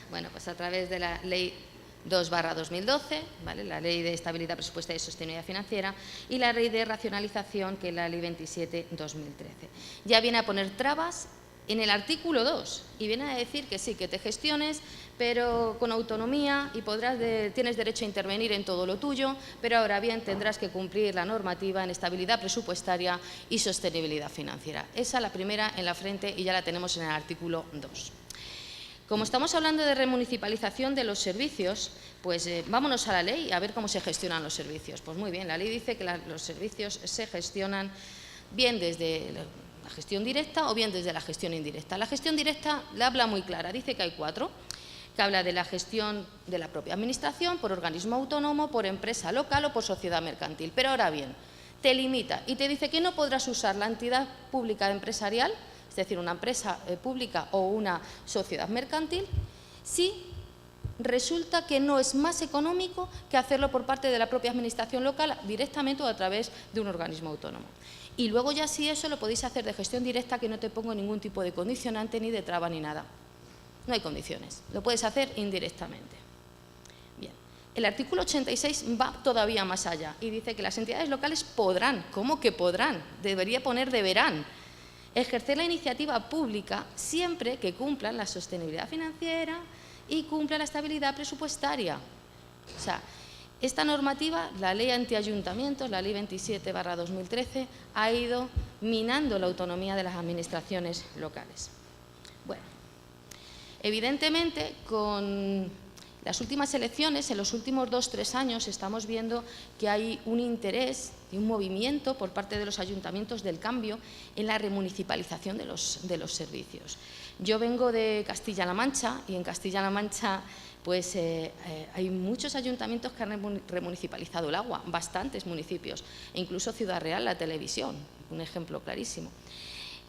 Bueno, pues a través de la Ley 2/2012, ¿vale? La Ley de Estabilidad Presupuestaria y Sostenibilidad Financiera, y la Ley de Racionalización, que es la Ley 27/2013. Ya viene a poner trabas en el artículo 2 y viene a decir que sí, que te gestiones, pero con autonomía y tienes derecho a intervenir en todo lo tuyo, pero ahora bien tendrás que cumplir la normativa en estabilidad presupuestaria y sostenibilidad financiera. Esa la primera en la frente y ya la tenemos en el artículo 2. Como estamos hablando de remunicipalización de los servicios, pues vámonos a la ley a ver cómo se gestionan los servicios. Pues muy bien, la ley dice que los servicios se gestionan bien desde la gestión directa o bien desde la gestión indirecta. La gestión directa la habla muy clara, dice que hay 4, que habla de la gestión de la propia administración, por organismo autónomo, por empresa local o por sociedad mercantil. Pero ahora bien, te limita y te dice que no podrás usar la entidad pública empresarial, es decir, una empresa pública o una sociedad mercantil, si resulta que no es más económico que hacerlo por parte de la propia administración local directamente o a través de un organismo autónomo. Y luego ya si eso lo podéis hacer de gestión directa, que no te pongo ningún tipo de condicionante ni de traba ni nada. No hay condiciones, lo puedes hacer indirectamente. Bien, el artículo 86 va todavía más allá y dice que las entidades locales podrán, ¿cómo que podrán? Debería poner deberán ejercer la iniciativa pública siempre que cumplan la sostenibilidad financiera y cumpla la estabilidad presupuestaria. O sea, esta normativa, la ley antiayuntamientos, la ley 27/2013, ha ido minando la autonomía de las administraciones locales. Bueno, evidentemente, con las últimas elecciones, en los últimos 2 o 3 años, estamos viendo que hay un interés y un movimiento por parte de los ayuntamientos del cambio en la remunicipalización de los servicios. Yo vengo de Castilla-La Mancha y en Castilla-La Mancha pues, hay muchos ayuntamientos que han remunicipalizado el agua, bastantes municipios, e incluso Ciudad Real, la televisión, un ejemplo clarísimo.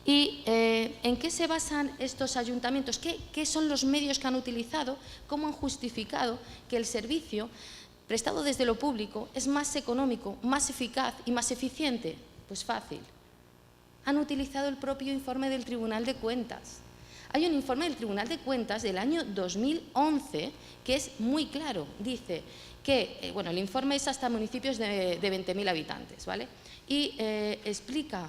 ¿Y en qué se basan estos ayuntamientos? ¿Qué son los medios que han utilizado? ¿Cómo han justificado que el servicio prestado desde lo público es más económico, más eficaz y más eficiente? Pues fácil. Han utilizado el propio informe del Tribunal de Cuentas. Hay un informe del Tribunal de Cuentas del año 2011 que es muy claro. Dice que, bueno, el informe es hasta municipios de 20.000 habitantes, ¿vale? Y explica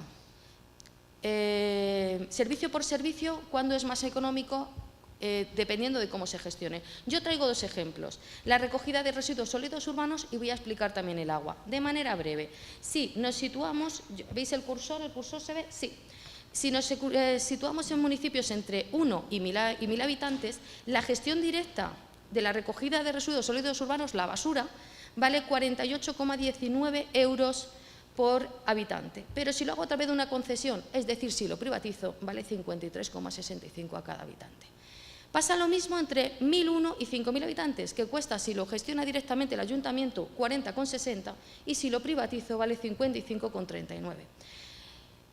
servicio por servicio cuándo es más económico, dependiendo de cómo se gestione. Yo traigo 2 ejemplos, la recogida de residuos sólidos urbanos y voy a explicar también el agua, de manera breve. Si nos situamos, ¿veis el cursor se ve? Sí. Si nos situamos en municipios entre 1 y 1.000 habitantes, la gestión directa de la recogida de residuos sólidos urbanos, la basura, vale 48,19 euros por habitante. Pero si lo hago a través de una concesión, es decir, si lo privatizo, vale 53,65 a cada habitante. Pasa lo mismo entre 1.001 y 5.000 habitantes, que cuesta, si lo gestiona directamente el ayuntamiento, 40,60 y si lo privatizo vale 55,39.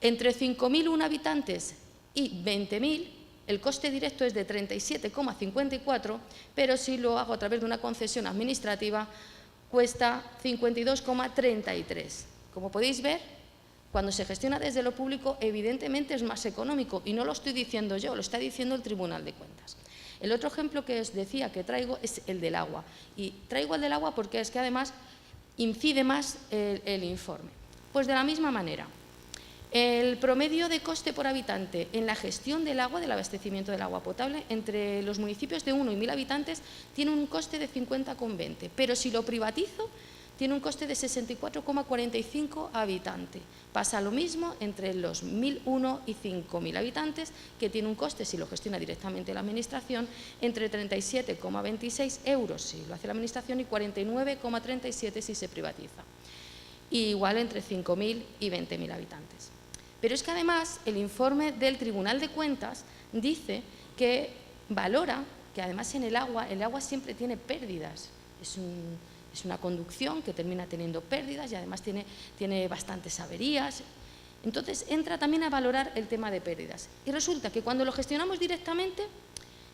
Entre 5.001 habitantes y 20.000, el coste directo es de 37,54, pero si lo hago a través de una concesión administrativa, cuesta 52,33. Como podéis ver, cuando se gestiona desde lo público, evidentemente es más económico y no lo estoy diciendo yo, lo está diciendo el Tribunal de Cuentas. El otro ejemplo que os decía que traigo es el del agua. Y traigo el del agua porque es que además incide más el informe. Pues de la misma manera, el promedio de coste por habitante en la gestión del agua, del abastecimiento del agua potable, entre los municipios de 1 y 1.000 habitantes, tiene un coste de 50,20, pero si lo privatizo, tiene un coste de 64,45 habitante. Pasa lo mismo entre los 1.001 y 5.000 habitantes, que tiene un coste, si lo gestiona directamente la Administración, entre 37,26 euros si lo hace la Administración y 49,37 si se privatiza. Y igual entre 5.000 y 20.000 habitantes. Pero es que además el informe del Tribunal de Cuentas dice que valora que además en el agua siempre tiene pérdidas. Es una conducción que termina teniendo pérdidas y además tiene bastantes averías. Entonces entra también a valorar el tema de pérdidas. Y resulta que cuando lo gestionamos directamente,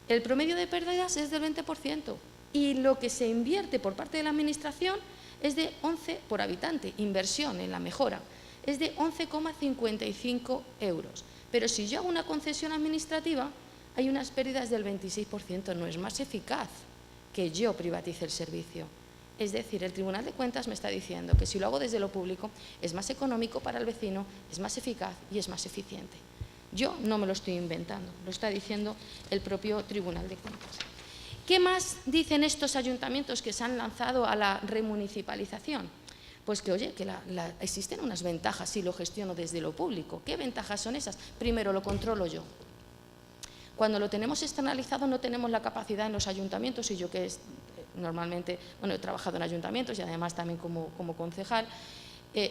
el promedio de pérdidas es del 20% y lo que se invierte por parte de la Administración es de 11 por habitante, inversión en la mejora, es de 11,55 euros. Pero si yo hago una concesión administrativa, hay unas pérdidas del 26%, no es más eficaz que yo privatice el servicio. Es decir, el Tribunal de Cuentas me está diciendo que si lo hago desde lo público es más económico para el vecino, es más eficaz y es más eficiente. Yo no me lo estoy inventando, lo está diciendo el propio Tribunal de Cuentas. ¿Qué más dicen estos ayuntamientos que se han lanzado a la remunicipalización? Pues que, oye, que existen unas ventajas si lo gestiono desde lo público. ¿Qué ventajas son esas? Primero, lo controlo yo. Cuando lo tenemos externalizado no tenemos la capacidad en los ayuntamientos, y yo que normalmente, bueno, he trabajado en ayuntamientos y además también como concejal,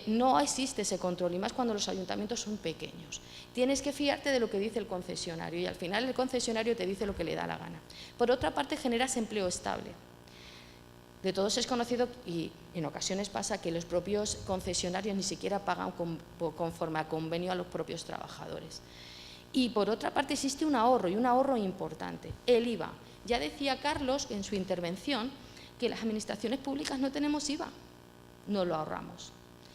no existe ese control, y más cuando los ayuntamientos son pequeños. Tienes que fiarte de lo que dice el concesionario y al final el concesionario te dice lo que le da la gana. Por otra parte, generas empleo estable. De todos es conocido, y en ocasiones pasa, que los propios concesionarios ni siquiera pagan conforme a convenio a los propios trabajadores. Y por otra parte existe un ahorro, y un ahorro importante, el IVA. Ya decía Carlos en su intervención que las administraciones públicas no tenemos IVA, no lo ahorramos.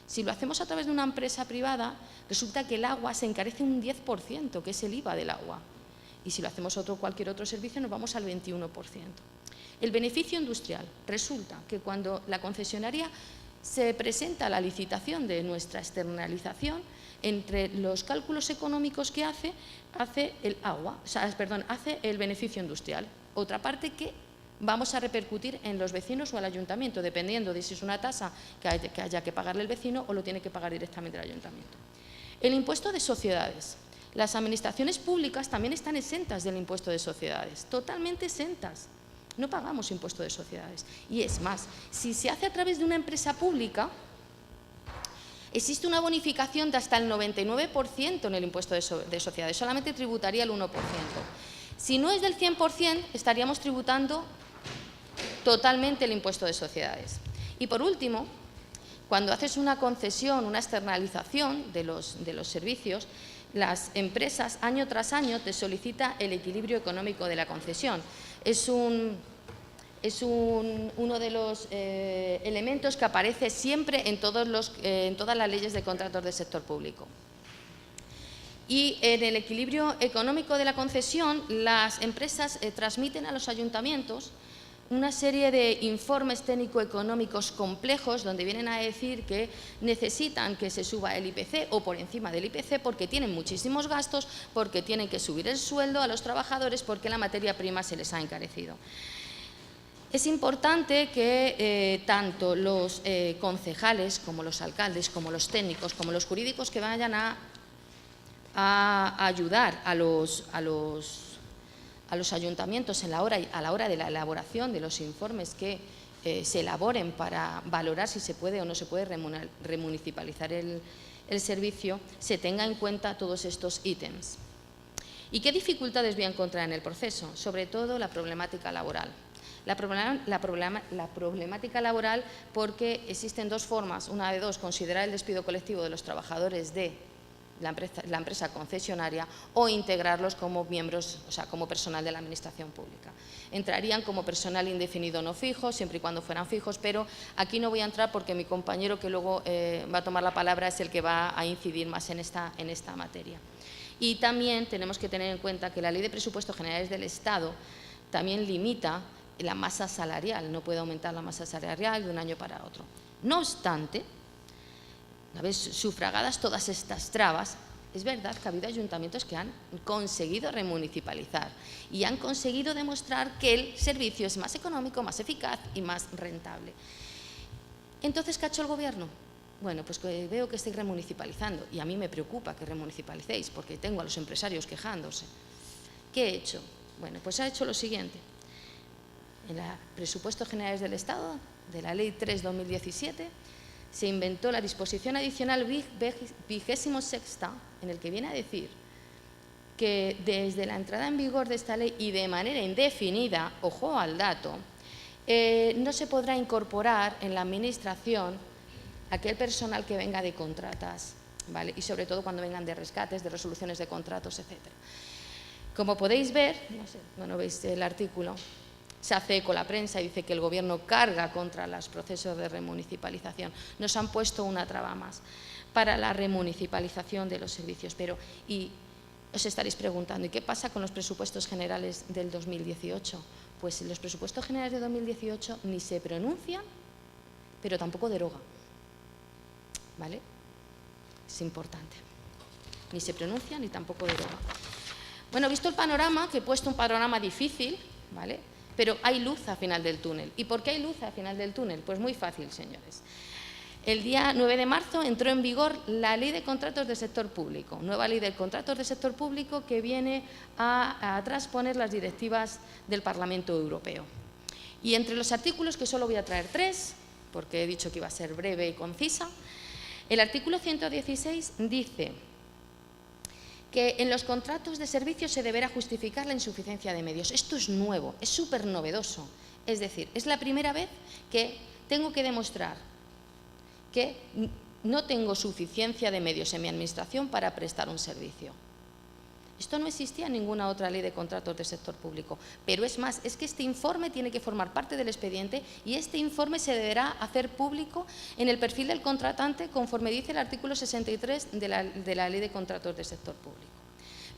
Si lo hacemos a través de una empresa privada, resulta que el agua se encarece un 10%, que es el IVA del agua. Y si lo hacemos cualquier otro servicio, nos vamos al 21%. El beneficio industrial. Resulta que cuando la concesionaria se presenta a la licitación de nuestra externalización, entre los cálculos económicos que hace el beneficio industrial. Otra parte que vamos a repercutir en los vecinos o al ayuntamiento, dependiendo de si es una tasa que haya que pagarle el vecino o lo tiene que pagar directamente el ayuntamiento. El impuesto de sociedades. Las administraciones públicas también están exentas del impuesto de sociedades, totalmente exentas. No pagamos impuesto de sociedades. Y es más, si se hace a través de una empresa pública, existe una bonificación de hasta el 99% en el impuesto de sociedades, solamente tributaría el 1%. Si no es del 100%, estaríamos tributando totalmente el impuesto de sociedades. Y por último, cuando haces una concesión, una externalización de los servicios, las empresas año tras año te solicitan el equilibrio económico de la concesión. Es uno de los elementos que aparece siempre en todas las leyes de contratos del sector público. Y en el equilibrio económico de la concesión, las empresas transmiten a los ayuntamientos una serie de informes técnico-económicos complejos donde vienen a decir que necesitan que se suba el IPC o por encima del IPC porque tienen muchísimos gastos, porque tienen que subir el sueldo a los trabajadores, porque la materia prima se les ha encarecido. Es importante que tanto los concejales como los alcaldes, como los técnicos, como los jurídicos que vayan a ayudar a los ayuntamientos a la hora de la elaboración de los informes que se elaboren para valorar si se puede o no se puede remunicipalizar el servicio, se tenga en cuenta todos estos ítems. ¿Y qué dificultades voy a encontrar en el proceso? Sobre todo la problemática laboral. La problemática laboral porque existen dos formas, una de dos, considerar el despido colectivo de los trabajadores de la empresa concesionaria o integrarlos como miembros, o sea, como personal de la administración pública. Entrarían como personal indefinido no fijo, siempre y cuando fueran fijos, pero aquí no voy a entrar porque mi compañero que luego va a tomar la palabra es el que va a incidir más en esta materia. Y también tenemos que tener en cuenta que la Ley de Presupuestos Generales del Estado también limita la masa salarial, no puede aumentar la masa salarial de un año para otro. No obstante, una vez sufragadas todas estas trabas, es verdad que ha habido ayuntamientos que han conseguido remunicipalizar y han conseguido demostrar que el servicio es más económico, más eficaz y más rentable. Entonces, ¿qué ha hecho el Gobierno? Bueno, pues que veo que estáis remunicipalizando y a mí me preocupa que remunicipalicéis porque tengo a los empresarios quejándose. ¿Qué he hecho? Bueno, pues ha hecho lo siguiente. En los Presupuestos Generales del Estado, de la Ley 3/2017, se inventó la disposición adicional 26ª, en el que viene a decir que desde la entrada en vigor de esta ley y de manera indefinida, ojo al dato, no se podrá incorporar en la administración aquel personal que venga de contratas, ¿vale? Y sobre todo cuando vengan de rescates, de resoluciones de contratos, etc. Como podéis ver, no sé, bueno, veis el artículo, se hace eco la prensa y dice que el Gobierno carga contra los procesos de remunicipalización. Nos han puesto una traba más para la remunicipalización de los servicios. Pero, y Os estaréis preguntando, ¿y qué pasa con los presupuestos generales del 2018? Pues los presupuestos generales de 2018 ni se pronuncian, pero tampoco derogan, ¿vale? Es importante. Ni se pronuncia ni tampoco deroga. Bueno, visto el panorama, que he puesto un panorama difícil, ¿vale? Pero hay luz al final del túnel. ¿Y por qué hay luz al final del túnel? Pues muy fácil, señores. El día 9 de marzo entró en vigor la Ley de Contratos del Sector Público, nueva Ley de Contratos del Sector Público que viene a transponer las directivas del Parlamento Europeo. Y entre los artículos, que solo voy a traer 3, porque he dicho que iba a ser breve y concisa, el artículo 116 dice que en los contratos de servicios se deberá justificar la insuficiencia de medios. Esto es nuevo, es súper novedoso. Es decir, es la primera vez que tengo que demostrar que no tengo suficiencia de medios en mi administración para prestar un servicio. Esto no existía en ninguna otra ley de contratos del sector público, pero es más, es que este informe tiene que formar parte del expediente y este informe se deberá hacer público en el perfil del contratante conforme dice el artículo 63 de la ley de contratos del sector público.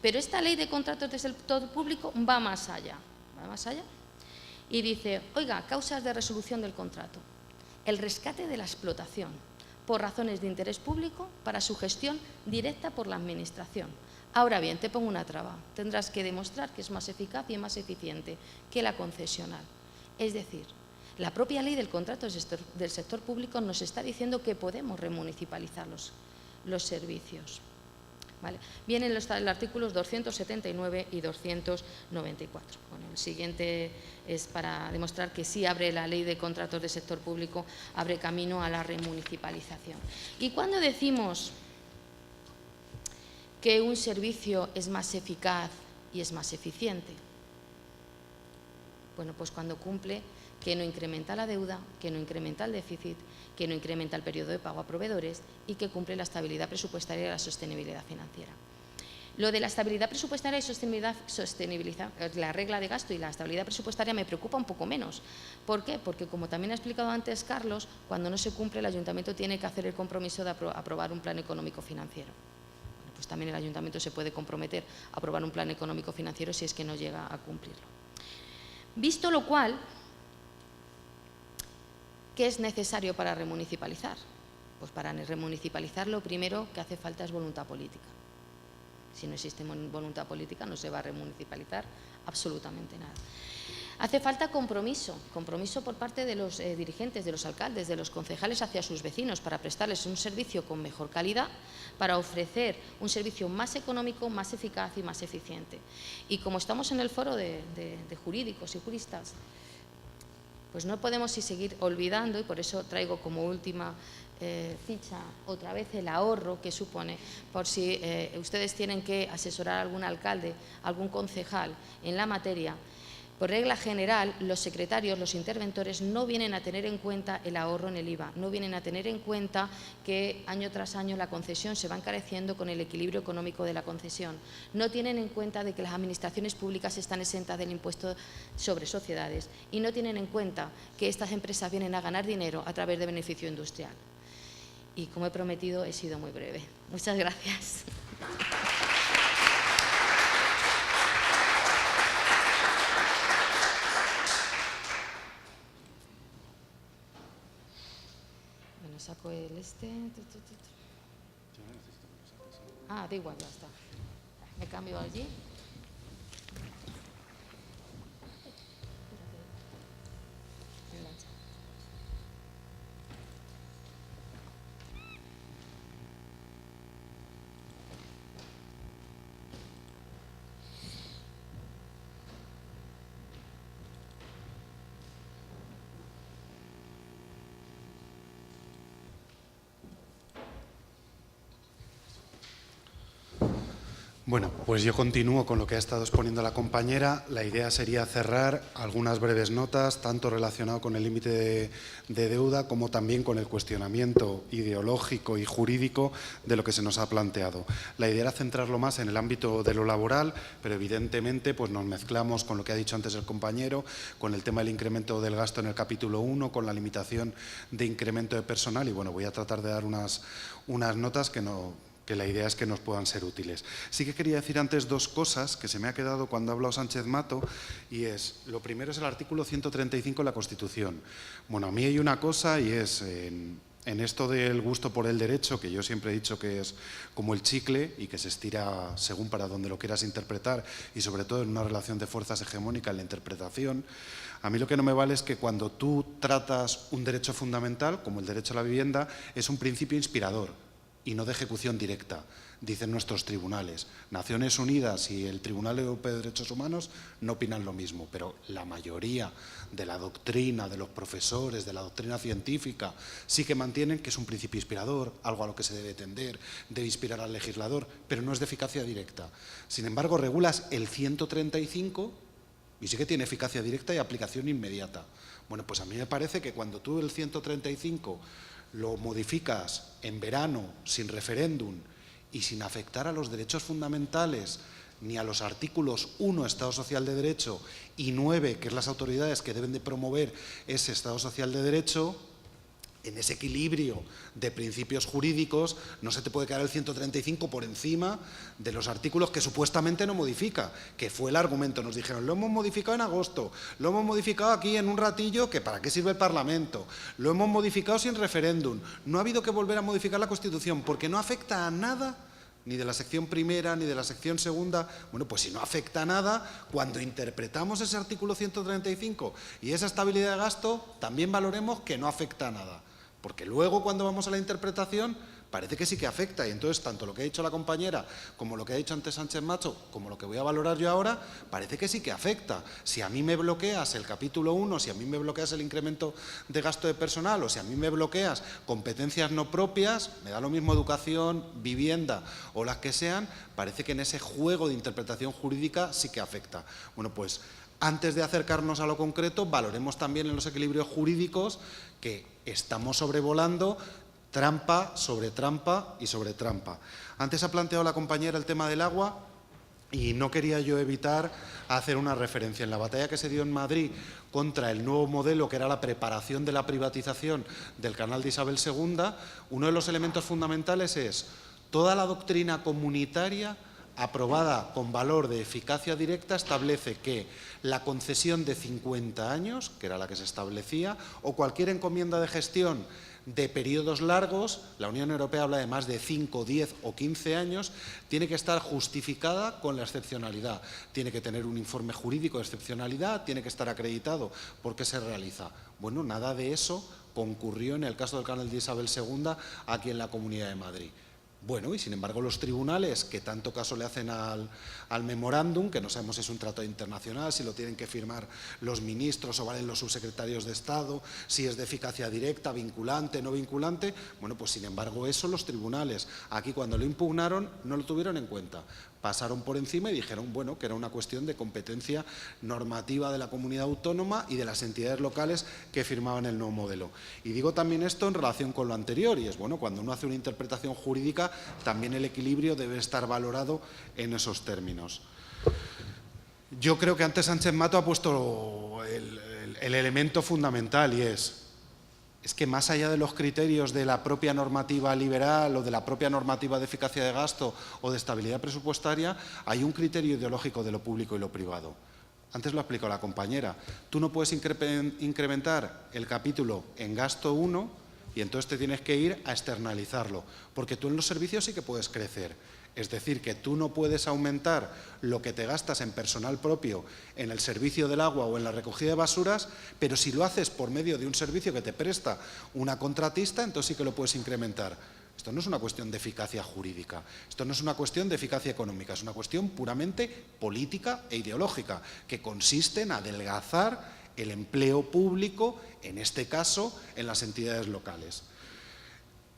Pero esta ley de contratos del sector público va más allá y dice, oiga, causas de resolución del contrato. El rescate de la explotación por razones de interés público para su gestión directa por la Administración. Ahora bien, te pongo una traba. Tendrás que demostrar que es más eficaz y más eficiente que la concesional. Es decir, la propia ley del contrato del sector público nos está diciendo que podemos remunicipalizar los servicios. ¿Vale? Vienen los artículos 279 y 294. Bueno, el siguiente es para demostrar que sí abre la ley de contratos del sector público, abre camino a la remunicipalización. Y cuando decimos que un servicio es más eficaz y es más eficiente, bueno, pues cuando cumple que no incrementa la deuda, que no incrementa el déficit, que no incrementa el periodo de pago a proveedores y que cumple la estabilidad presupuestaria y la sostenibilidad financiera. Lo de la estabilidad presupuestaria y sostenibilidad, la regla de gasto y la estabilidad presupuestaria me preocupa un poco menos. ¿Por qué? Porque, como también ha explicado antes Carlos, cuando no se cumple el ayuntamiento tiene que hacer el compromiso de aprobar un plan económico financiero. Bueno, pues también el ayuntamiento se puede comprometer a aprobar un plan económico financiero si es que no llega a cumplirlo. Visto lo cual, ¿qué es necesario para remunicipalizar? Pues para remunicipalizar lo primero que hace falta es voluntad política. Si no existe voluntad política no se va a remunicipalizar absolutamente nada. Hace falta compromiso por parte de los dirigentes, de los alcaldes, de los concejales hacia sus vecinos para prestarles un servicio con mejor calidad, para ofrecer un servicio más económico, más eficaz y más eficiente. Y como estamos en el foro de jurídicos y juristas, pues no podemos seguir olvidando, y por eso traigo como última ficha otra vez el ahorro que supone, por si ustedes tienen que asesorar a algún alcalde, algún concejal en la materia. Por regla general, los secretarios, los interventores no vienen a tener en cuenta el ahorro en el IVA, no vienen a tener en cuenta que año tras año la concesión se va encareciendo con el equilibrio económico de la concesión. No tienen en cuenta de que las administraciones públicas están exentas del impuesto sobre sociedades y no tienen en cuenta que estas empresas vienen a ganar dinero a través de beneficio industrial. Y como he prometido, he sido muy breve. Muchas gracias. Saco el este. Ah, da igual, ya está. Me cambio allí. Bueno, pues yo continúo con lo que ha estado exponiendo la compañera. La idea sería cerrar algunas breves notas, tanto relacionado con el límite de deuda como también con el cuestionamiento ideológico y jurídico de lo que se nos ha planteado. La idea era centrarlo más en el ámbito de lo laboral, pero evidentemente pues nos mezclamos con lo que ha dicho antes el compañero, con el tema del incremento del gasto en el capítulo 1, con la limitación de incremento de personal y bueno, voy a tratar de dar unas notas que que la idea es que nos puedan ser útiles. Sí que quería decir antes dos cosas que se me ha quedado cuando ha hablado Sánchez Mato, y es, lo primero es el artículo 135 de la Constitución. Bueno, a mí hay una cosa, y es en esto del gusto por el derecho, que yo siempre he dicho que es como el chicle y que se estira según para donde lo quieras interpretar, y sobre todo en una relación de fuerzas hegemónica en la interpretación. A mí lo que no me vale es que cuando tú tratas un derecho fundamental, como el derecho a la vivienda, es un principio inspirador y no de ejecución directa, dicen nuestros tribunales. Naciones Unidas y el Tribunal Europeo de Derechos Humanos no opinan lo mismo, pero la mayoría de la doctrina, de los profesores, de la doctrina científica, sí que mantienen que es un principio inspirador, algo a lo que se debe tender, debe inspirar al legislador, pero no es de eficacia directa. Sin embargo, regulas el 135 y sí que tiene eficacia directa y aplicación inmediata. Bueno, pues a mí me parece que cuando tú el 135 lo modificas en verano, sin referéndum y sin afectar a los derechos fundamentales ni a los artículos 1, Estado Social de Derecho, y 9, que es las autoridades que deben de promover ese Estado Social de Derecho, en ese equilibrio de principios jurídicos, no se te puede quedar el 135 por encima de los artículos que supuestamente no modifica, que fue el argumento. Nos dijeron, lo hemos modificado en agosto, lo hemos modificado aquí en un ratillo, que ¿para qué sirve el Parlamento? Lo hemos modificado sin referéndum. No ha habido que volver a modificar la Constitución porque no afecta a nada, ni de la sección primera, ni de la sección segunda. Bueno, pues si no afecta a nada, cuando interpretamos ese artículo 135 y esa estabilidad de gasto, también valoremos que no afecta a nada. Porque luego, cuando vamos a la interpretación, parece que sí que afecta. Y entonces, tanto lo que ha dicho la compañera, como lo que ha dicho antes Sánchez Mato, como lo que voy a valorar yo ahora, parece que sí que afecta. Si a mí me bloqueas el capítulo 1, si a mí me bloqueas el incremento de gasto de personal, o si a mí me bloqueas competencias no propias, me da lo mismo educación, vivienda o las que sean, parece que en ese juego de interpretación jurídica sí que afecta. Bueno, pues antes de acercarnos a lo concreto, valoremos también en los equilibrios jurídicos que estamos sobrevolando trampa sobre trampa y sobre trampa. Antes ha planteado la compañera el tema del agua y no quería yo evitar hacer una referencia. En la batalla que se dio en Madrid contra el nuevo modelo, que era la preparación de la privatización del canal de Isabel II, uno de los elementos fundamentales es toda la doctrina comunitaria aprobada con valor de eficacia directa establece que la concesión de 50 años, que era la que se establecía, o cualquier encomienda de gestión de periodos largos, la Unión Europea habla de más de 5, 10 o 15 años, tiene que estar justificada con la excepcionalidad. Tiene que tener un informe jurídico de excepcionalidad, tiene que estar acreditado por qué se realiza. Bueno, nada de eso concurrió en el caso del canal de Isabel II aquí en la Comunidad de Madrid. Bueno, y sin embargo los tribunales, que tanto caso le hacen al memorándum, que no sabemos si es un tratado internacional, si lo tienen que firmar los ministros o valen los subsecretarios de Estado, si es de eficacia directa, vinculante, no vinculante, bueno, pues sin embargo eso los tribunales, aquí cuando lo impugnaron, no lo tuvieron en cuenta. Pasaron por encima y dijeron, bueno, que era una cuestión de competencia normativa de la comunidad autónoma y de las entidades locales que firmaban el nuevo modelo. Y digo también esto en relación con lo anterior, y es, bueno, cuando uno hace una interpretación jurídica, también el equilibrio debe estar valorado en esos términos. Yo creo que antes Sánchez Mato ha puesto el elemento fundamental, y es que más allá de los criterios de la propia normativa liberal o de la propia normativa de eficacia de gasto o de estabilidad presupuestaria, hay un criterio ideológico de lo público y lo privado. Antes lo explicó la compañera. Tú no puedes incrementar el capítulo en gasto 1 y entonces te tienes que ir a externalizarlo, porque tú en los servicios sí que puedes crecer. Es decir, que tú no puedes aumentar lo que te gastas en personal propio en el servicio del agua o en la recogida de basuras, pero si lo haces por medio de un servicio que te presta una contratista, entonces sí que lo puedes incrementar. Esto no es una cuestión de eficacia jurídica, esto no es una cuestión de eficacia económica, es una cuestión puramente política e ideológica, que consiste en adelgazar el empleo público, en este caso, en las entidades locales.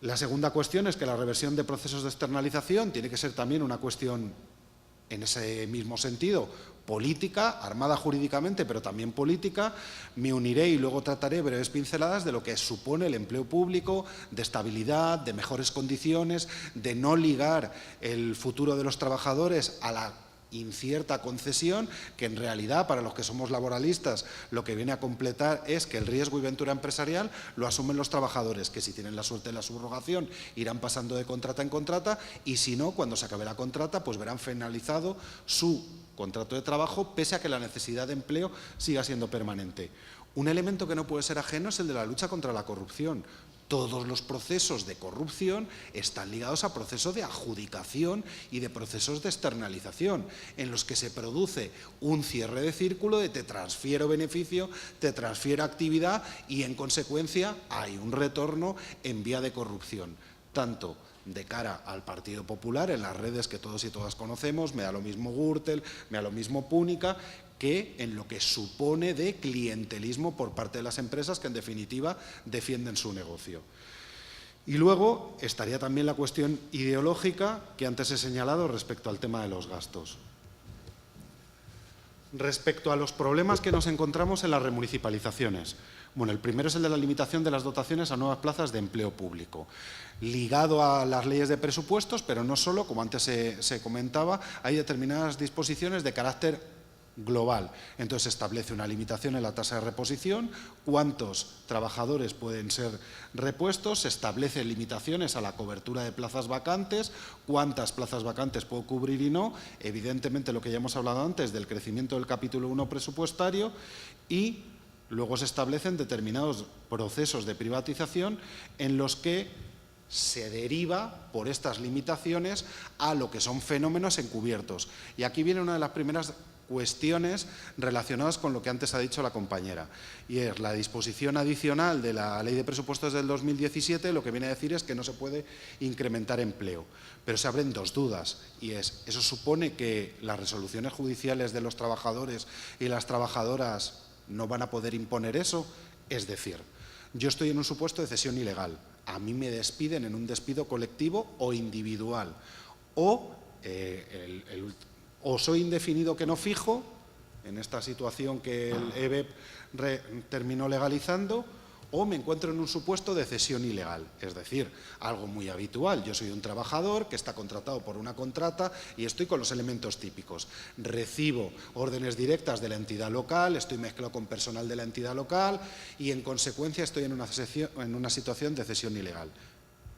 La segunda cuestión es que la reversión de procesos de externalización tiene que ser también una cuestión, en ese mismo sentido, política, armada jurídicamente, pero también política. Me uniré y luego trataré breves pinceladas de lo que supone el empleo público, de estabilidad, de mejores condiciones, de no ligar el futuro de los trabajadores a la incierta concesión que en realidad para los que somos laboralistas lo que viene a completar es que el riesgo y ventura empresarial lo asumen los trabajadores, que si tienen la suerte de la subrogación irán pasando de contrata en contrata y si no, cuando se acabe la contrata pues verán finalizado su contrato de trabajo pese a que la necesidad de empleo siga siendo permanente. Un elemento que no puede ser ajeno es el de la lucha contra la corrupción. Todos los procesos de corrupción están ligados a procesos de adjudicación y de procesos de externalización, en los que se produce un cierre de círculo de te transfiero beneficio, te transfiero actividad y en consecuencia hay un retorno en vía de corrupción, tanto de cara al Partido Popular en las redes que todos y todas conocemos, me da lo mismo Gürtel, me da lo mismo Púnica, que en lo que supone de clientelismo por parte de las empresas que en definitiva defienden su negocio. Y luego estaría también la cuestión ideológica que antes he señalado respecto al tema de los gastos. Respecto a los problemas que nos encontramos en las remunicipalizaciones. Bueno, el primero es el de la limitación de las dotaciones a nuevas plazas de empleo público, ligado a las leyes de presupuestos, pero no solo, como antes se comentaba, hay determinadas disposiciones de carácter global. Entonces se establece una limitación en la tasa de reposición, cuántos trabajadores pueden ser repuestos, se establecen limitaciones a la cobertura de plazas vacantes, cuántas plazas vacantes puedo cubrir y no, evidentemente lo que ya hemos hablado antes del crecimiento del capítulo 1 presupuestario y luego se establecen determinados procesos de privatización en los que se deriva por estas limitaciones a lo que son fenómenos encubiertos. Y aquí viene una de las primeras cuestiones relacionadas con lo que antes ha dicho la compañera, y es la disposición adicional de la Ley de Presupuestos del 2017, lo que viene a decir es que no se puede incrementar empleo. Pero se abren dos dudas, y es, ¿eso supone que las resoluciones judiciales de los trabajadores y las trabajadoras no van a poder imponer eso? Es decir, yo estoy en un supuesto de cesión ilegal, a mí me despiden en un despido colectivo o individual, o soy indefinido que no fijo, en esta situación que el EBEP terminó legalizando, o me encuentro en un supuesto de cesión ilegal, es decir, algo muy habitual. Yo soy un trabajador que está contratado por una contrata y estoy con los elementos típicos. Recibo órdenes directas de la entidad local, estoy mezclado con personal de la entidad local y en consecuencia estoy en una situación de cesión ilegal.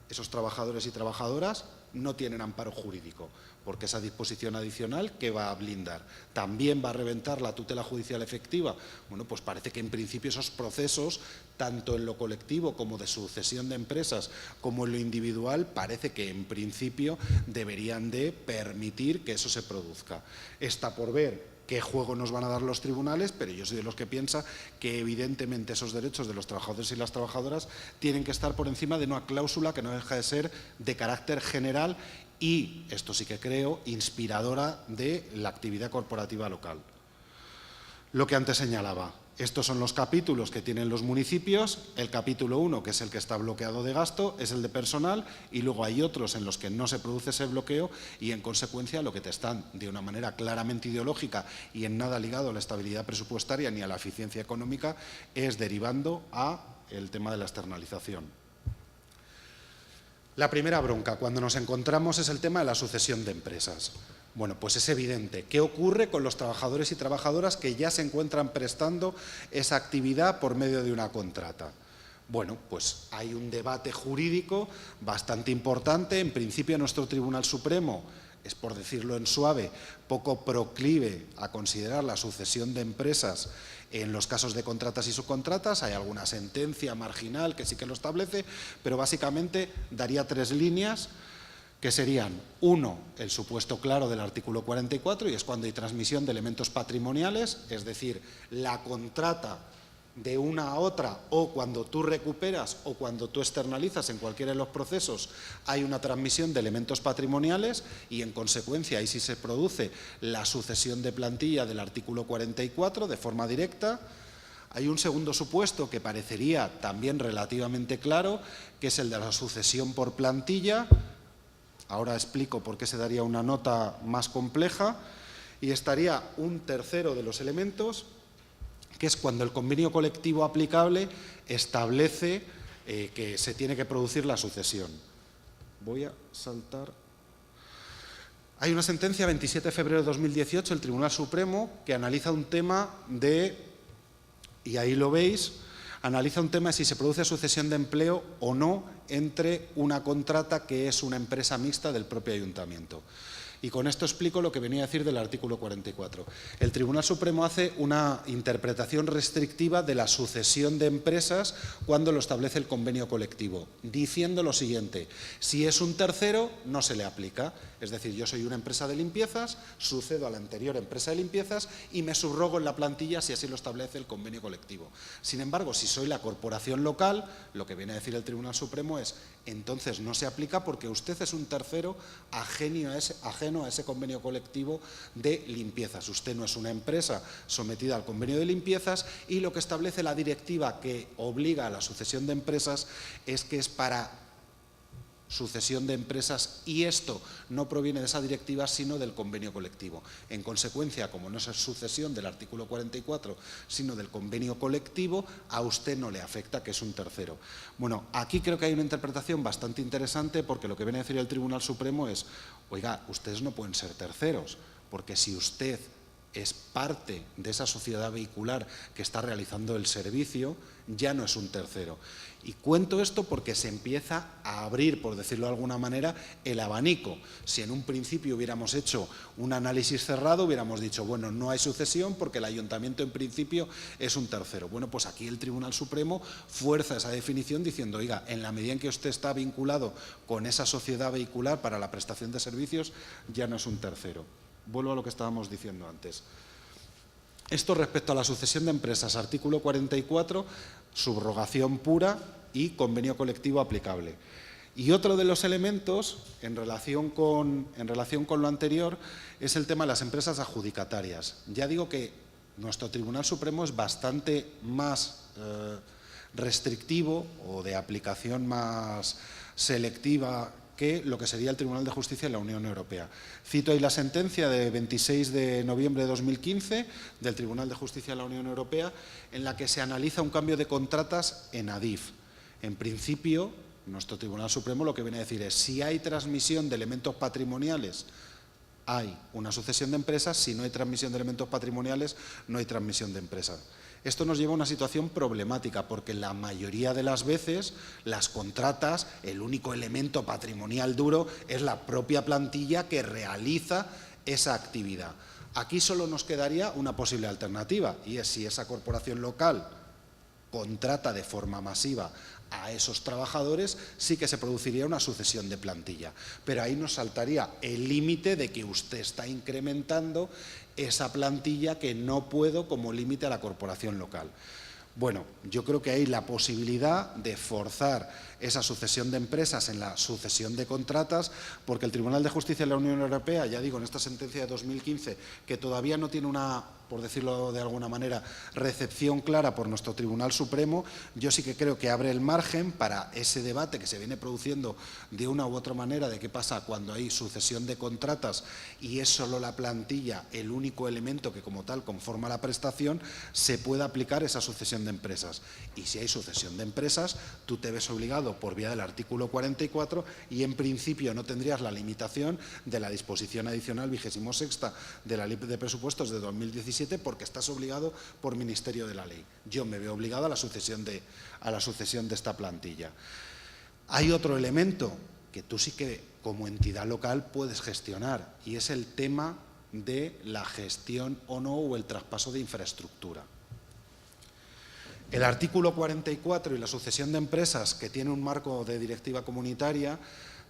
Esos trabajadores y trabajadoras no tienen amparo jurídico, porque esa disposición adicional que va a blindar también va a reventar la tutela judicial efectiva. Bueno, pues parece que en principio esos procesos, tanto en lo colectivo como de sucesión de empresas, como en lo individual, parece que en principio deberían de permitir que eso se produzca. Está por ver qué juego nos van a dar los tribunales, pero yo soy de los que piensa que evidentemente esos derechos de los trabajadores y las trabajadoras tienen que estar por encima de una cláusula que no deja de ser de carácter general y, esto sí que creo, inspiradora de la actividad corporativa local. Lo que antes señalaba, estos son los capítulos que tienen los municipios, el capítulo 1, que es el que está bloqueado de gasto, es el de personal y luego hay otros en los que no se produce ese bloqueo y en consecuencia lo que te están de una manera claramente ideológica y en nada ligado a la estabilidad presupuestaria ni a la eficiencia económica es derivando a el tema de la externalización. La primera bronca cuando nos encontramos es el tema de la sucesión de empresas. Bueno, pues es evidente. ¿Qué ocurre con los trabajadores y trabajadoras que ya se encuentran prestando esa actividad por medio de una contrata? Bueno, pues hay un debate jurídico bastante importante. En principio, nuestro Tribunal Supremo es, por decirlo en suave, poco proclive a considerar la sucesión de empresas en los casos de contratas y subcontratas. Hay alguna sentencia marginal que sí que lo establece, pero básicamente daría tres líneas que serían, uno, el supuesto claro del artículo 44, y es cuando hay transmisión de elementos patrimoniales, es decir, la contrata de una a otra, o cuando tú recuperas o cuando tú externalizas en cualquiera de los procesos, hay una transmisión de elementos patrimoniales y en consecuencia ahí sí se produce la sucesión de plantilla del artículo 44 de forma directa. Hay un segundo supuesto que parecería también relativamente claro, que es el de la sucesión por plantilla. Ahora explico por qué se daría una nota más compleja. Y estaría un tercero de los elementos, que es cuando el convenio colectivo aplicable establece que se tiene que producir la sucesión. Voy a saltar. Hay una sentencia, 27 de febrero de 2018, el Tribunal Supremo, que analiza un tema de, y ahí lo veis, analiza un tema de si se produce sucesión de empleo o no entre una contrata que es una empresa mixta del propio ayuntamiento. Y con esto explico lo que venía a decir del artículo 44. El Tribunal Supremo hace una interpretación restrictiva de la sucesión de empresas cuando lo establece el convenio colectivo, diciendo lo siguiente: si es un tercero, no se le aplica. Es decir, yo soy una empresa de limpiezas, sucedo a la anterior empresa de limpiezas y me subrogo en la plantilla si así lo establece el convenio colectivo. Sin embargo, si soy la corporación local, lo que viene a decir el Tribunal Supremo es: entonces no se aplica porque usted es un tercero ajeno a ese convenio colectivo de limpiezas. Usted no es una empresa sometida al convenio de limpiezas y lo que establece la directiva que obliga a la sucesión de empresas es que es para sucesión de empresas, y esto no proviene de esa directiva sino del convenio colectivo. En consecuencia, como no es sucesión del artículo 44 sino del convenio colectivo, a usted no le afecta, que es un tercero. Bueno, aquí creo que hay una interpretación bastante interesante, porque lo que viene a decir el Tribunal Supremo es: oiga, ustedes no pueden ser terceros, porque si usted es parte de esa sociedad vehicular que está realizando el servicio, ya no es un tercero. Y cuento esto porque se empieza a abrir, por decirlo de alguna manera, el abanico. Si en un principio hubiéramos hecho un análisis cerrado, hubiéramos dicho, bueno, no hay sucesión porque el ayuntamiento en principio es un tercero. Bueno, pues aquí el Tribunal Supremo fuerza esa definición diciendo: oiga, en la medida en que usted está vinculado con esa sociedad vehicular para la prestación de servicios, ya no es un tercero. Vuelvo a lo que estábamos diciendo antes. Esto respecto a la sucesión de empresas, artículo 44, subrogación pura y convenio colectivo aplicable. Y otro de los elementos, en relación con lo anterior, es el tema de las empresas adjudicatarias. Ya digo que nuestro Tribunal Supremo es bastante más restrictivo o de aplicación más selectiva que lo que sería el Tribunal de Justicia de la Unión Europea. Cito ahí la sentencia de 26 de noviembre de 2015 del Tribunal de Justicia de la Unión Europea, en la que se analiza un cambio de contratas en ADIF. En principio, nuestro Tribunal Supremo lo que viene a decir es: si hay transmisión de elementos patrimoniales, hay una sucesión de empresas; si no hay transmisión de elementos patrimoniales, no hay transmisión de empresas. Esto nos lleva a una situación problemática, porque la mayoría de las veces las contratas, el único elemento patrimonial duro es la propia plantilla que realiza esa actividad. Aquí solo nos quedaría una posible alternativa, y es: si esa corporación local contrata de forma masiva a esos trabajadores, sí que se produciría una sucesión de plantilla. Pero ahí nos saltaría el límite de que usted está incrementando esa plantilla que no puedo como límite a la corporación local. Bueno, yo creo que hay la posibilidad de forzar esa sucesión de empresas en la sucesión de contratas, porque el Tribunal de Justicia de la Unión Europea, ya digo, en esta sentencia de 2015, que todavía no tiene una, por decirlo de alguna manera, recepción clara por nuestro Tribunal Supremo, yo sí que creo que abre el margen para ese debate que se viene produciendo de una u otra manera de qué pasa cuando hay sucesión de contratas y es solo la plantilla el único elemento que como tal conforma la prestación, se pueda aplicar esa sucesión de empresas. Y si hay sucesión de empresas, tú te ves obligado por vía del artículo 44 y en principio no tendrías la limitación de la disposición adicional 26ª de la Ley de Presupuestos de 2017, porque estás obligado por Ministerio de la Ley. Yo me veo obligado a la sucesión de esta plantilla. Hay otro elemento que tú sí que como entidad local puedes gestionar, y es el tema de la gestión o no, o el traspaso de infraestructura. El artículo 44 y la sucesión de empresas, que tiene un marco de directiva comunitaria,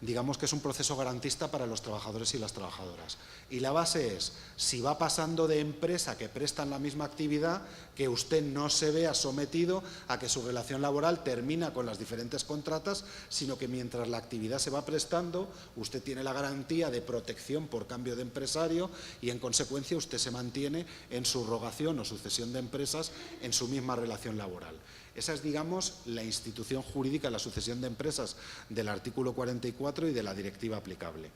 digamos que es un proceso garantista para los trabajadores y las trabajadoras. Y la base es: si va pasando de empresa que prestan la misma actividad, que usted no se vea sometido a que su relación laboral termina con las diferentes contratas, sino que mientras la actividad se va prestando, usted tiene la garantía de protección por cambio de empresario y, en consecuencia, usted se mantiene en subrogación o sucesión de empresas en su misma relación laboral. Esa es, digamos, la institución jurídica de la sucesión de empresas del artículo 44 y de la directiva aplicable.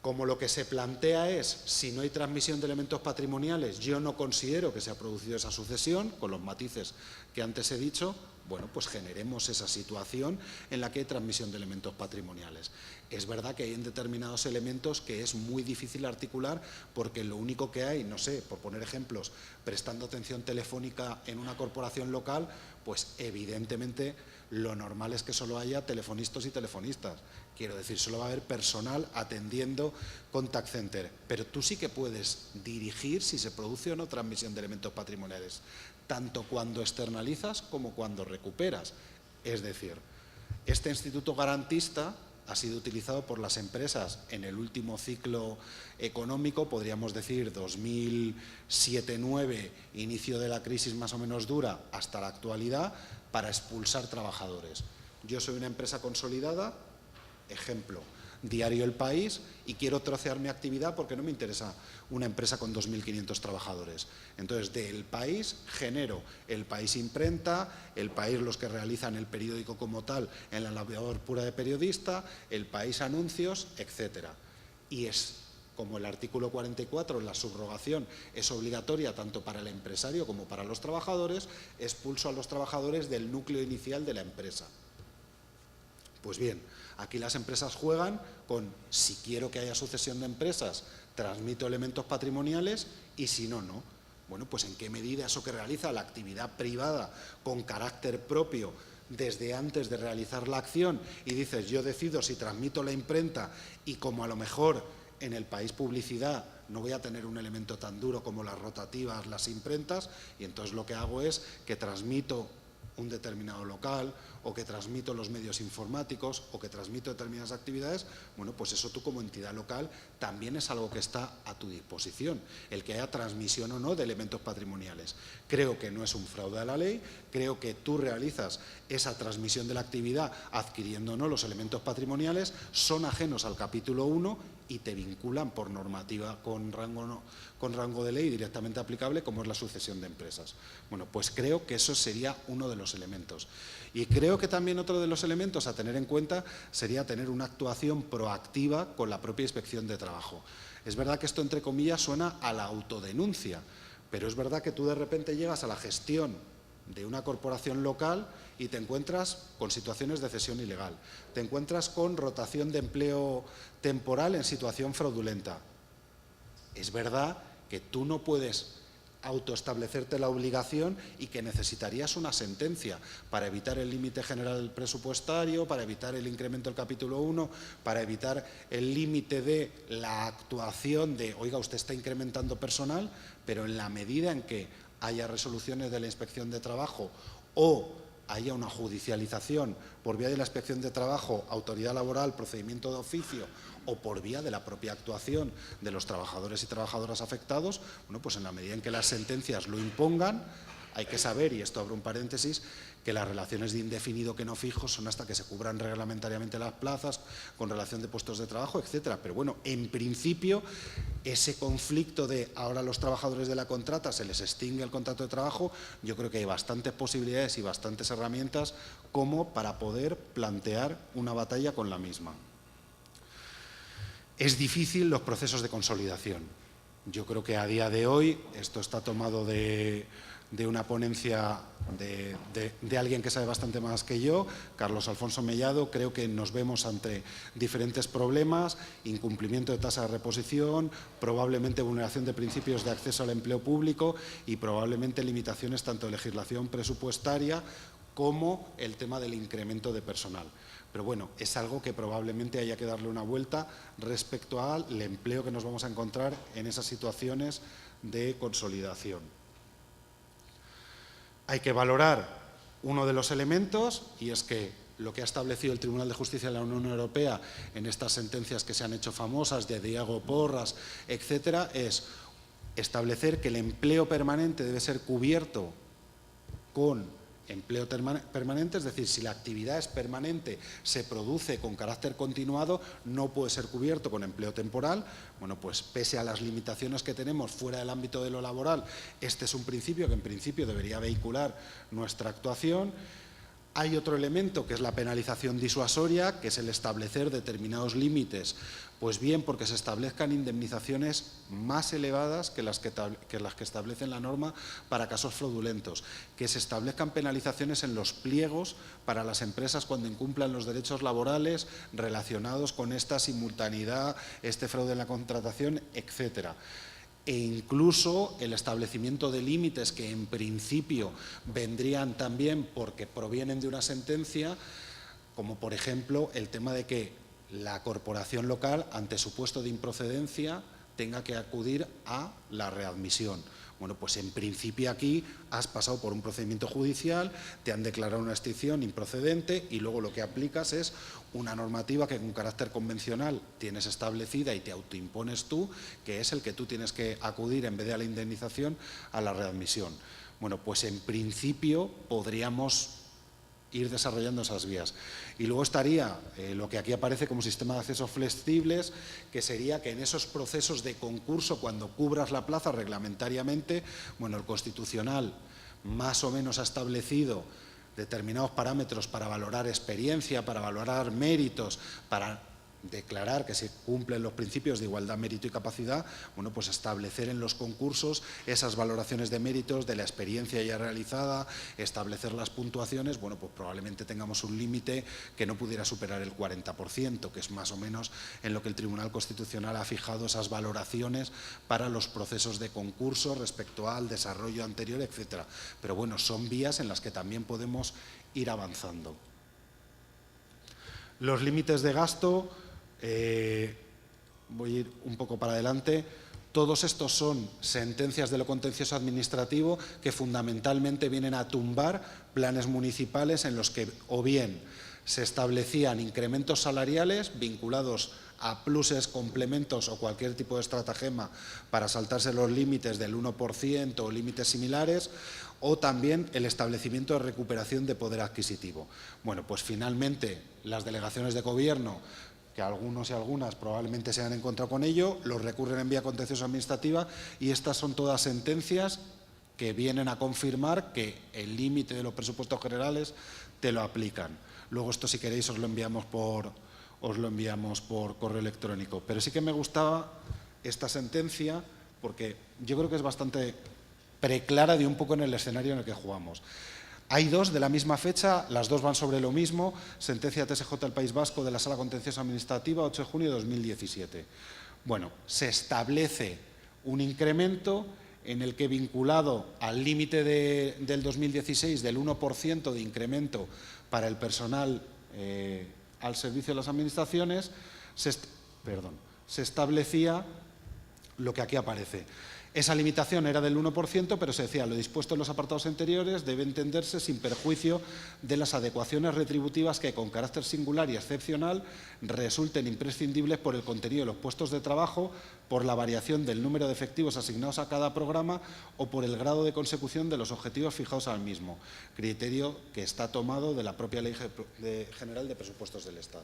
Como lo que se plantea es: si no hay transmisión de elementos patrimoniales, yo no considero que se ha producido esa sucesión, con los matices que antes he dicho, bueno, pues generemos esa situación en la que hay transmisión de elementos patrimoniales. Es verdad que hay en determinados elementos que es muy difícil articular porque lo único que hay, no sé, por poner ejemplos, prestando atención telefónica en una corporación local, pues evidentemente lo normal es que solo haya telefonistas y telefonistas. Quiero decir, solo va a haber personal atendiendo contact center, pero tú sí que puedes dirigir si se produce o no transmisión de elementos patrimoniales, tanto cuando externalizas como cuando recuperas. Es decir, este instituto garantista ha sido utilizado por las empresas en el último ciclo económico, podríamos decir 2007-2009, inicio de la crisis más o menos dura, hasta la actualidad, para expulsar trabajadores. Yo soy una empresa consolidada, ejemplo, Diario El País, y quiero trocear mi actividad porque no me interesa una empresa con 2.500 trabajadores. Entonces, de El País genero El País Imprenta, El País los que realizan el periódico como tal en la labor pura de periodista, El País Anuncios, etcétera. Y es como el artículo 44, la subrogación es obligatoria tanto para el empresario como para los trabajadores, expulso a los trabajadores del núcleo inicial de la empresa. Pues bien, aquí las empresas juegan con, si quiero que haya sucesión de empresas, transmito elementos patrimoniales y si no, no. Bueno, pues en qué medida eso que realiza la actividad privada con carácter propio desde antes de realizar la acción y dices, yo decido si transmito la imprenta y como a lo mejor en El País Publicidad no voy a tener un elemento tan duro como las rotativas, las imprentas, y entonces lo que hago es que transmito un determinado local o que transmito los medios informáticos o que transmito determinadas actividades, bueno, pues eso tú como entidad local también es algo que está a tu disposición, el que haya transmisión o no de elementos patrimoniales. Creo que no es un fraude a la ley, creo que tú realizas esa transmisión de la actividad adquiriendo o no los elementos patrimoniales, son ajenos al capítulo 1 y te vinculan por normativa con rango de ley directamente aplicable como es la sucesión de empresas. Bueno, pues creo que eso sería uno de los elementos. Y creo que también otro de los elementos a tener en cuenta sería tener una actuación proactiva con la propia inspección de trabajo. Es verdad que esto, entre comillas, suena a la autodenuncia, pero es verdad que tú de repente llegas a la gestión de una corporación local y te encuentras con situaciones de cesión ilegal, te encuentras con rotación de empleo temporal en situación fraudulenta. Es verdad que tú no puedes autoestablecerte la obligación y que necesitarías una sentencia para evitar el límite general presupuestario, para evitar el incremento del capítulo 1, para evitar el límite de la actuación de, oiga, usted está incrementando personal, pero en la medida en que haya resoluciones de la Inspección de Trabajo o haya una judicialización por vía de la Inspección de Trabajo, autoridad laboral, procedimiento de oficio o por vía de la propia actuación de los trabajadores y trabajadoras afectados, bueno, pues en la medida en que las sentencias lo impongan, hay que saber, y esto abre un paréntesis, que las relaciones de indefinido que no fijo son hasta que se cubran reglamentariamente las plazas con relación de puestos de trabajo, etcétera. Pero bueno, en principio, ese conflicto de ahora a los trabajadores de la contrata se les extingue el contrato de trabajo, yo creo que hay bastantes posibilidades y bastantes herramientas como para poder plantear una batalla con la misma. Es difícil los procesos de consolidación. Yo creo que a día de hoy esto está tomado de una ponencia de alguien que sabe bastante más que yo, Carlos Alfonso Mellado. Creo que nos vemos ante diferentes problemas, incumplimiento de tasa de reposición, probablemente vulneración de principios de acceso al empleo público y probablemente limitaciones tanto de legislación presupuestaria como el tema del incremento de personal. Pero bueno, es algo que probablemente haya que darle una vuelta respecto al empleo que nos vamos a encontrar en esas situaciones de consolidación. Hay que valorar uno de los elementos, y es que lo que ha establecido el Tribunal de Justicia de la Unión Europea en estas sentencias que se han hecho famosas de Diego Porras, etcétera, es establecer que el empleo permanente debe ser cubierto con empleo permanente, es decir, si la actividad es permanente, se produce con carácter continuado, no puede ser cubierto con empleo temporal. Bueno, pues pese a las limitaciones que tenemos fuera del ámbito de lo laboral, este es un principio que en principio debería vehicular nuestra actuación. Hay otro elemento que es la penalización disuasoria, que es el establecer determinados límites, pues bien porque se establezcan indemnizaciones más elevadas que las que establece la norma para casos fraudulentos, que se establezcan penalizaciones en los pliegos para las empresas cuando incumplan los derechos laborales relacionados con esta simultaneidad, este fraude en la contratación, etcétera. E incluso el establecimiento de límites que en principio vendrían también porque provienen de una sentencia, como por ejemplo el tema de que la corporación local, ante supuesto de improcedencia, tenga que acudir a la readmisión. Bueno, pues en principio aquí has pasado por un procedimiento judicial, te han declarado una extinción improcedente y luego lo que aplicas es una normativa que con carácter convencional tienes establecida y te autoimpones tú, que es el que tú tienes que acudir en vez de a la indemnización a la readmisión. Bueno, pues en principio podríamos ir desarrollando esas vías. Y luego estaría lo que aquí aparece como sistema de acceso flexibles, que sería que en esos procesos de concurso, cuando cubras la plaza reglamentariamente, bueno, el Constitucional más o menos ha establecido determinados parámetros para valorar experiencia, para valorar méritos, para declarar que se cumplen los principios de igualdad, mérito y capacidad, bueno, pues establecer en los concursos esas valoraciones de méritos, de la experiencia ya realizada, establecer las puntuaciones, bueno, pues probablemente tengamos un límite que no pudiera superar el 40%, que es más o menos en lo que el Tribunal Constitucional ha fijado esas valoraciones para los procesos de concurso respecto al desarrollo anterior, etcétera. Pero bueno, son vías en las que también podemos ir avanzando. Los límites de gasto, voy a ir un poco para adelante. Todos estos son sentencias de lo contencioso administrativo que fundamentalmente vienen a tumbar planes municipales en los que o bien se establecían incrementos salariales vinculados a pluses, complementos o cualquier tipo de estratagema para saltarse los límites del 1% o límites similares, o también el establecimiento de recuperación de poder adquisitivo. Bueno, pues finalmente las delegaciones de gobierno, que algunos y algunas probablemente se han encontrado con ello, los recurren en vía contencioso administrativa y estas son todas sentencias que vienen a confirmar que el límite de los presupuestos generales te lo aplican. Luego esto, si queréis, os lo enviamos por correo electrónico. Pero sí que me gustaba esta sentencia porque yo creo que es bastante preclara de un poco en el escenario en el que jugamos. Hay dos de la misma fecha, las dos van sobre lo mismo, sentencia TSJ del País Vasco de la Sala Contenciosa Administrativa, 8 de junio de 2017. Bueno, se establece un incremento en el que, vinculado al límite del 2016 del 1% de incremento para el personal al servicio de las administraciones, se establecía lo que aquí aparece. Esa limitación era del 1%, pero se decía, lo dispuesto en los apartados anteriores debe entenderse sin perjuicio de las adecuaciones retributivas que, con carácter singular y excepcional, resulten imprescindibles por el contenido de los puestos de trabajo, por la variación del número de efectivos asignados a cada programa o por el grado de consecución de los objetivos fijados al mismo, criterio que está tomado de la propia Ley General de Presupuestos del Estado.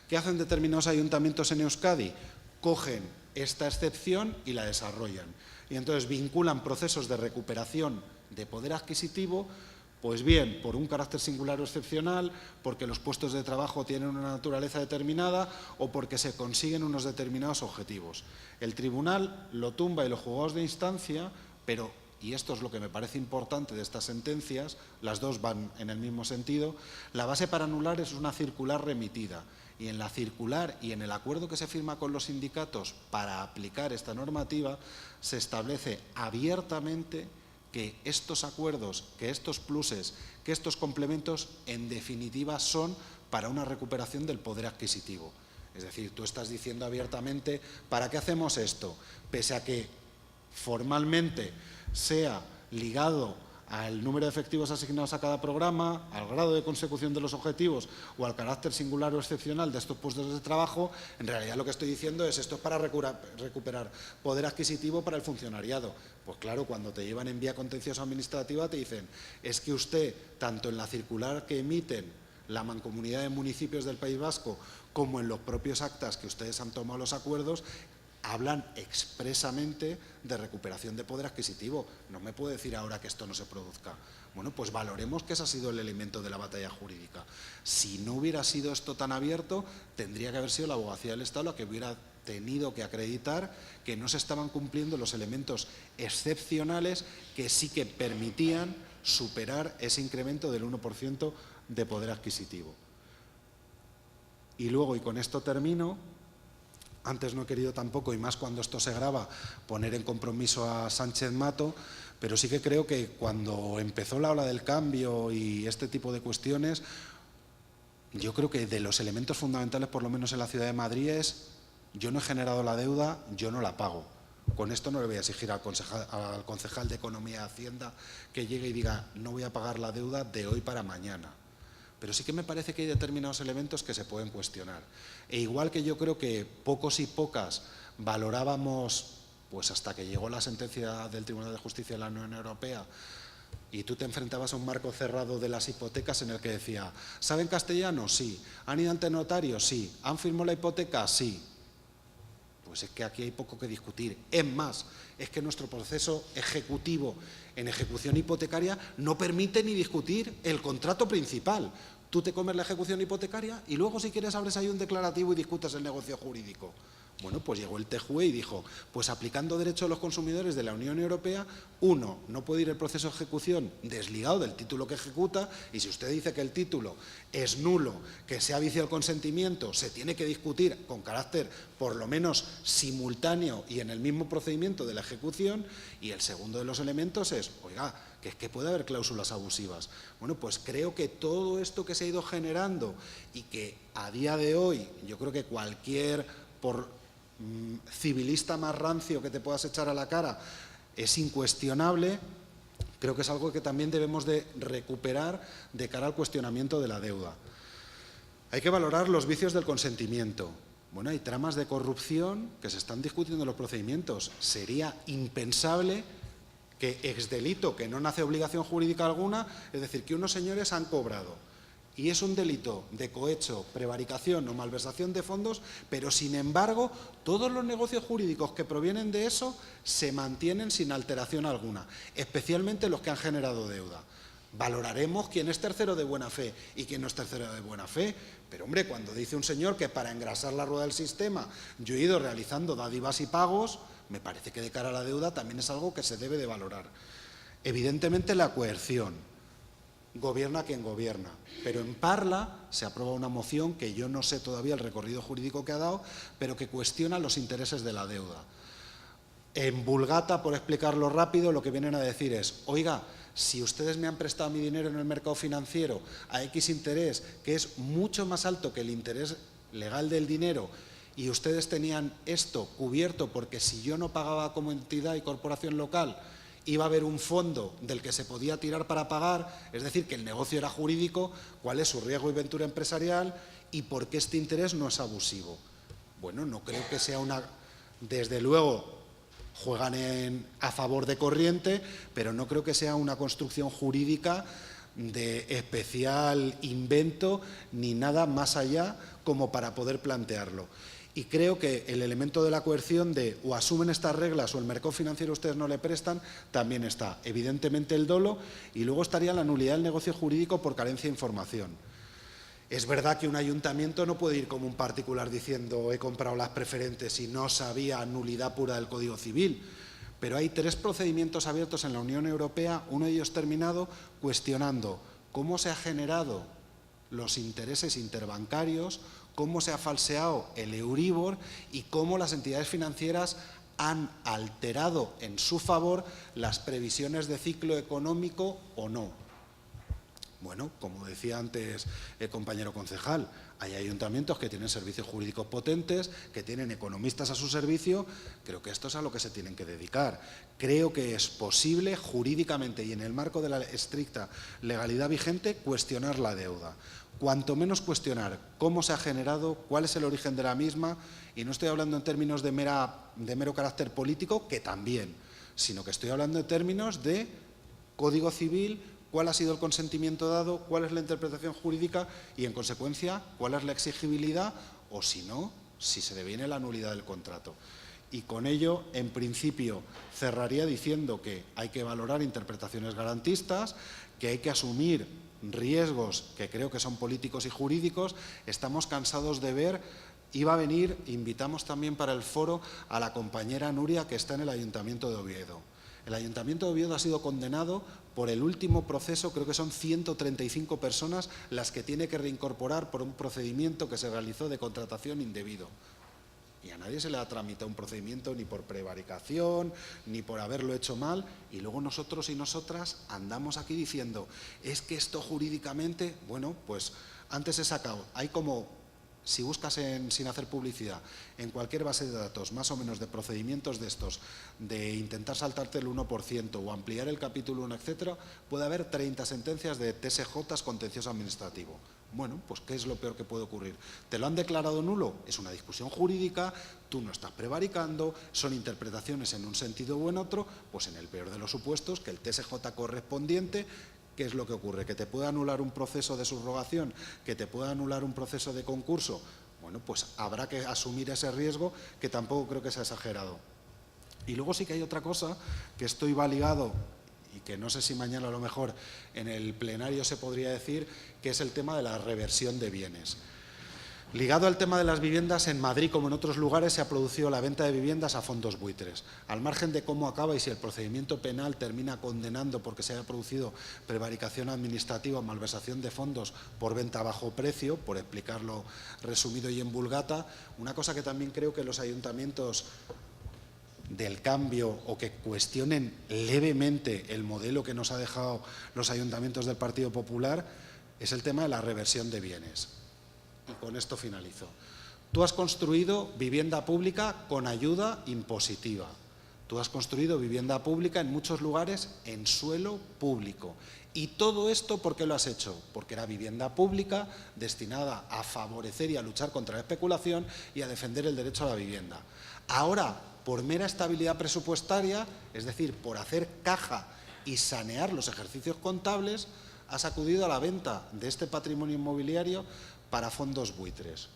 ¿Qué hacen determinados ayuntamientos en Euskadi? Cogen esta excepción y la desarrollan. Y entonces vinculan procesos de recuperación de poder adquisitivo, pues bien, por un carácter singular o excepcional, porque los puestos de trabajo tienen una naturaleza determinada o porque se consiguen unos determinados objetivos. El tribunal lo tumba y los juzgados de instancia, pero, y esto es lo que me parece importante de estas sentencias, las dos van en el mismo sentido, la base para anular es una circular remitida. Y en la circular y en el acuerdo que se firma con los sindicatos para aplicar esta normativa, se establece abiertamente que estos acuerdos, que estos pluses, que estos complementos, en definitiva, son para una recuperación del poder adquisitivo. Es decir, tú estás diciendo abiertamente, ¿para qué hacemos esto? Pese a que formalmente sea ligado al número de efectivos asignados a cada programa, al grado de consecución de los objetivos o al carácter singular o excepcional de estos puestos de trabajo, en realidad lo que estoy diciendo es esto es para recuperar poder adquisitivo para el funcionariado. Pues claro, cuando te llevan en vía contenciosa administrativa te dicen, es que usted, tanto en la circular que emiten la Mancomunidad de Municipios del País Vasco como en los propios actas que ustedes han tomado los acuerdos, hablan expresamente de recuperación de poder adquisitivo. No me puede decir ahora que esto no se produzca. Bueno, pues valoremos que ese ha sido el elemento de la batalla jurídica. Si no hubiera sido esto tan abierto, tendría que haber sido la Abogacía del Estado la que hubiera tenido que acreditar que no se estaban cumpliendo los elementos excepcionales que sí que permitían superar ese incremento del 1% de poder adquisitivo. Y luego, y con esto termino, antes no he querido tampoco, y más cuando esto se graba, poner en compromiso a Sánchez Mato, pero sí que creo que cuando empezó la ola del cambio y este tipo de cuestiones, yo creo que de los elementos fundamentales, por lo menos en la Ciudad de Madrid, es: yo no he generado la deuda, yo no la pago. Con esto no le voy a exigir al concejal de Economía y Hacienda que llegue y diga: no voy a pagar la deuda de hoy para mañana. Pero sí que me parece que hay determinados elementos que se pueden cuestionar. E igual que yo creo que pocos y pocas valorábamos, pues hasta que llegó la sentencia del Tribunal de Justicia de la Unión Europea, y tú te enfrentabas a un marco cerrado de las hipotecas en el que decía: ¿saben castellano? Sí. ¿Han ido ante notario? Sí. ¿Han firmado la hipoteca? Sí. Pues es que aquí hay poco que discutir. Es más, es que nuestro proceso ejecutivo en ejecución hipotecaria no permite ni discutir el contrato principal. Tú te comes la ejecución hipotecaria y luego, si quieres, abres ahí un declarativo y discutes el negocio jurídico. Bueno, pues llegó el TJUE y dijo: pues aplicando derecho a los consumidores de la Unión Europea, uno, no puede ir el proceso de ejecución desligado del título que ejecuta, y si usted dice que el título es nulo, que se ha viciado el consentimiento, se tiene que discutir con carácter por lo menos simultáneo y en el mismo procedimiento de la ejecución. Y el segundo de los elementos es: oiga, que es que puede haber cláusulas abusivas. Bueno, pues creo que todo esto que se ha ido generando y que a día de hoy yo creo que cualquier civilista más rancio que te puedas echar a la cara es incuestionable, creo que es algo que también debemos de recuperar de cara al cuestionamiento de la deuda. Hay que valorar los vicios del consentimiento. Bueno, hay tramas de corrupción que se están discutiendo en los procedimientos. Sería impensable que exdelito, que no nace obligación jurídica alguna, es decir, que unos señores han cobrado y es un delito de cohecho, prevaricación o malversación de fondos, pero sin embargo todos los negocios jurídicos que provienen de eso se mantienen sin alteración alguna, especialmente los que han generado deuda. Valoraremos quién es tercero de buena fe y quién no es tercero de buena fe, pero hombre, cuando dice un señor que para engrasar la rueda del sistema yo he ido realizando dádivas y pagos, me parece que de cara a la deuda también es algo que se debe de valorar. Evidentemente la coerción. Gobierna quien gobierna, pero en Parla se aprueba una moción que yo no sé todavía el recorrido jurídico que ha dado, pero que cuestiona los intereses de la deuda. En Vulgata, por explicarlo rápido, lo que vienen a decir es: oiga, si ustedes me han prestado mi dinero en el mercado financiero a X interés, que es mucho más alto que el interés legal del dinero, y ustedes tenían esto cubierto porque si yo no pagaba como entidad y corporación local, iba a haber un fondo del que se podía tirar para pagar, es decir, que el negocio era jurídico, ¿cuál es su riesgo y ventura empresarial y por qué este interés no es abusivo? Bueno, no creo que sea una... Desde luego, juegan a favor de corriente, pero no creo que sea una construcción jurídica de especial invento ni nada más allá como para poder plantearlo. Y creo que el elemento de la coerción de o asumen estas reglas o el mercado financiero ustedes no le prestan, también está. Evidentemente el dolo, y luego estaría la nulidad del negocio jurídico por carencia de información. Es verdad que un ayuntamiento no puede ir como un particular diciendo he comprado las preferentes y no sabía, nulidad pura del Código Civil. Pero hay 3 procedimientos abiertos en la Unión Europea, uno de ellos terminado, cuestionando cómo se han generado los intereses interbancarios, cómo se ha falseado el Euribor y cómo las entidades financieras han alterado en su favor las previsiones de ciclo económico o no. Bueno, como decía antes el compañero concejal, hay ayuntamientos que tienen servicios jurídicos potentes, que tienen economistas a su servicio. Creo que esto es a lo que se tienen que dedicar. Creo que es posible jurídicamente y en el marco de la estricta legalidad vigente cuestionar la deuda. Cuanto menos cuestionar cómo se ha generado, cuál es el origen de la misma, y no estoy hablando en términos de mero carácter político, que también, sino que estoy hablando en términos de Código Civil, cuál ha sido el consentimiento dado, cuál es la interpretación jurídica y, en consecuencia, cuál es la exigibilidad o, si no, si se deviene la nulidad del contrato. Y con ello, en principio, cerraría diciendo que hay que valorar interpretaciones garantistas, que hay que asumir riesgos que creo que son políticos y jurídicos. Estamos cansados de ver, iba a venir, invitamos también para el foro a la compañera Nuria, que está en el Ayuntamiento de Oviedo. El Ayuntamiento de Oviedo ha sido condenado por el último proceso, creo que son 135 personas las que tiene que reincorporar por un procedimiento que se realizó de contratación indebido. Y a nadie se le ha tramitado un procedimiento ni por prevaricación, ni por haberlo hecho mal, y luego nosotros y nosotras andamos aquí diciendo, es que esto jurídicamente, bueno, pues antes he sacado, hay como, si buscas sin hacer publicidad, en cualquier base de datos, más o menos de procedimientos de estos, de intentar saltarte el 1% o ampliar el capítulo 1, etcétera, puede haber 30 sentencias de TSJ contencioso administrativo. Bueno, pues ¿qué es lo peor que puede ocurrir? ¿Te lo han declarado nulo? Es una discusión jurídica, tú no estás prevaricando, son interpretaciones en un sentido o en otro, pues en el peor de los supuestos, que el TSJ correspondiente, ¿qué es lo que ocurre? ¿Que te puede anular un proceso de subrogación? ¿Que te puede anular un proceso de concurso? Bueno, pues habrá que asumir ese riesgo, que tampoco creo que sea exagerado. Y luego sí que hay otra cosa, que esto iba ligado, y que no sé si mañana a lo mejor en el plenario se podría decir, que es el tema de la reversión de bienes. Ligado al tema de las viviendas, en Madrid como en otros lugares se ha producido la venta de viviendas a fondos buitres. Al margen de cómo acaba y si el procedimiento penal termina condenando porque se haya producido prevaricación administrativa o malversación de fondos por venta a bajo precio, por explicarlo resumido y en vulgata, una cosa que también creo que los ayuntamientos del cambio o que cuestionen levemente el modelo que nos ha dejado los ayuntamientos del Partido Popular es el tema de la reversión de bienes. Y con esto finalizo. Tú has construido vivienda pública con ayuda impositiva. Tú has construido vivienda pública en muchos lugares en suelo público. Y todo esto, ¿por qué lo has hecho? Porque era vivienda pública destinada a favorecer y a luchar contra la especulación y a defender el derecho a la vivienda. Ahora, por mera estabilidad presupuestaria, es decir, por hacer caja y sanear los ejercicios contables, has acudido a la venta de este patrimonio inmobiliario para fondos buitres.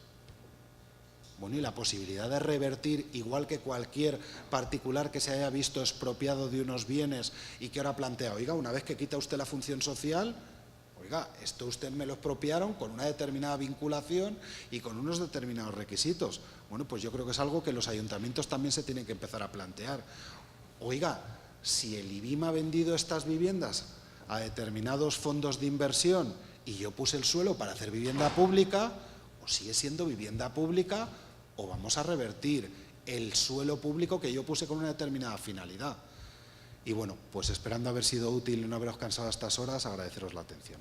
Bueno, y la posibilidad de revertir, igual que cualquier particular que se haya visto expropiado de unos bienes y que ahora plantea, oiga, una vez que quita usted la función social, oiga, esto usted me lo expropiaron con una determinada vinculación y con unos determinados requisitos. Bueno, pues yo creo que es algo que los ayuntamientos también se tienen que empezar a plantear. Oiga, si el IBIM ha vendido estas viviendas a determinados fondos de inversión y yo puse el suelo para hacer vivienda pública, o sigue siendo vivienda pública o vamos a revertir el suelo público que yo puse con una determinada finalidad. Y bueno, pues esperando haber sido útil y no haberos cansado a estas horas, agradeceros la atención.